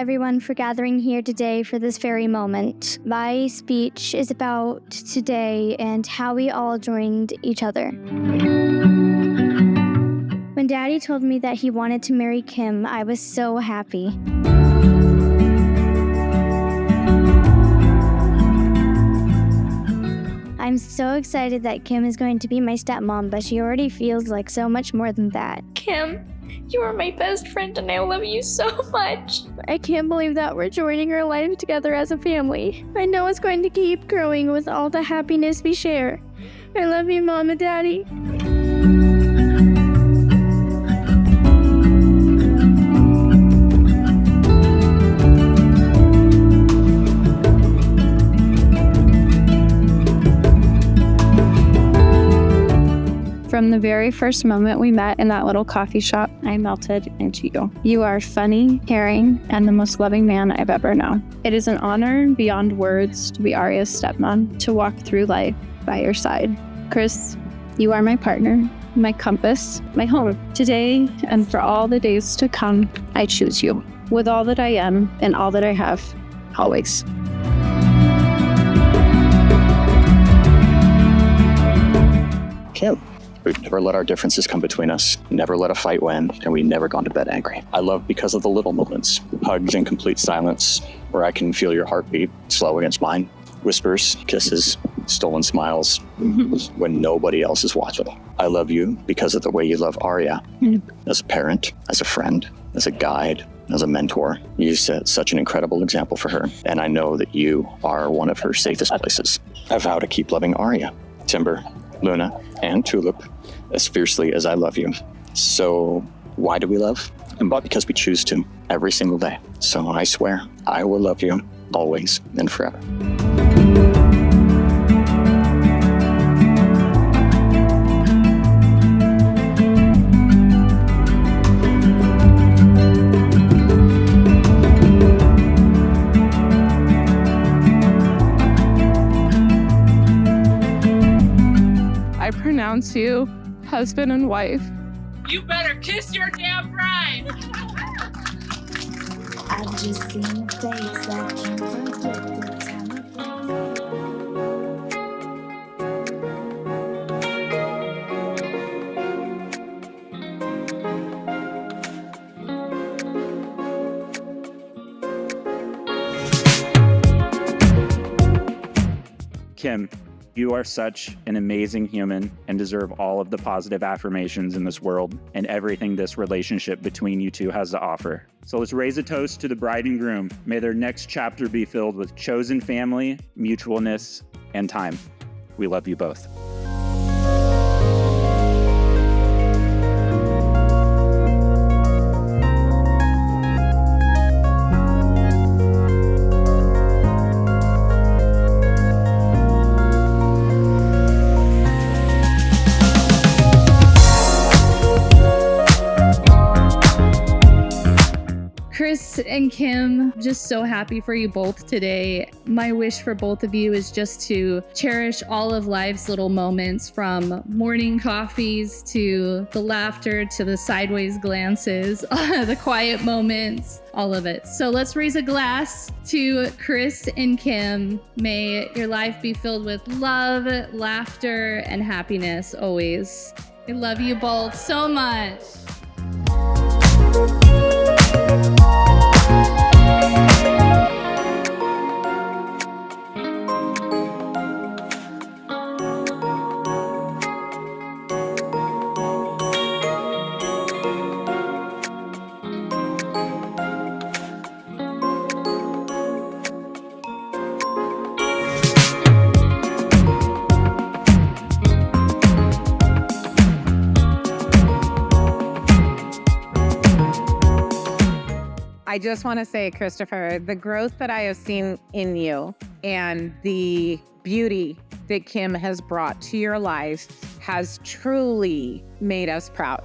everyone for gathering here today for this very moment. My speech is about today and how we all joined each other. When Daddy told me that he wanted to marry Kim, I was so happy. I'm so excited that Kim is going to be my stepmom, but she already feels like so much more than that. Kim, you are my best friend and I love you so much. I can't believe that we're joining our life together as a family. I know it's going to keep growing with all the happiness we share. I love you, Mom and Daddy. From the very first moment we met in that little coffee shop, I melted into you. You are funny, caring, and the most loving man I've ever known. It is an honor beyond words to be Aria's stepmom, to walk through life by your side. Chris, you are my partner, my compass, my home. Today and for all the days to come, I choose you. With all that I am and all that I have, always. Kim. We've never let our differences come between us, never let a fight win, and we've never gone to bed angry. I love because of the little moments, hugs in complete silence, where I can feel your heartbeat slow against mine, whispers, kisses, stolen smiles, when nobody else is watching. I love you because of the way you love Aria, as a parent, as a friend, as a guide, as a mentor. You set such an incredible example for her, and I know that you are one of her safest places. I vow to keep loving Aria, Timber, Luna, and Tulip as fiercely as I love you. So why do we love? But because we choose to every single day. So I swear I will love you always and forever. I pronounce you husband and wife. You better kiss your damn bride! I've just seen a face, I can't forget the time of Kim, you are such an amazing human and deserve all of the positive affirmations in this world and everything this relationship between you two has to offer. So let's raise a toast to the bride and groom. May their next chapter be filled with chosen family, mutualness, and time. We love you both. Chris and Kim, just so happy for you both today. My wish for both of you is just to cherish all of life's little moments, from morning coffees to the laughter to the sideways glances, the quiet moments, all of it. So let's raise a glass to Chris and Kim. May your life be filled with love, laughter, and happiness always. I love you both so much. I just want to say, Christopher, the growth that I have seen in you and the beauty that Kim has brought to your life has truly made us proud.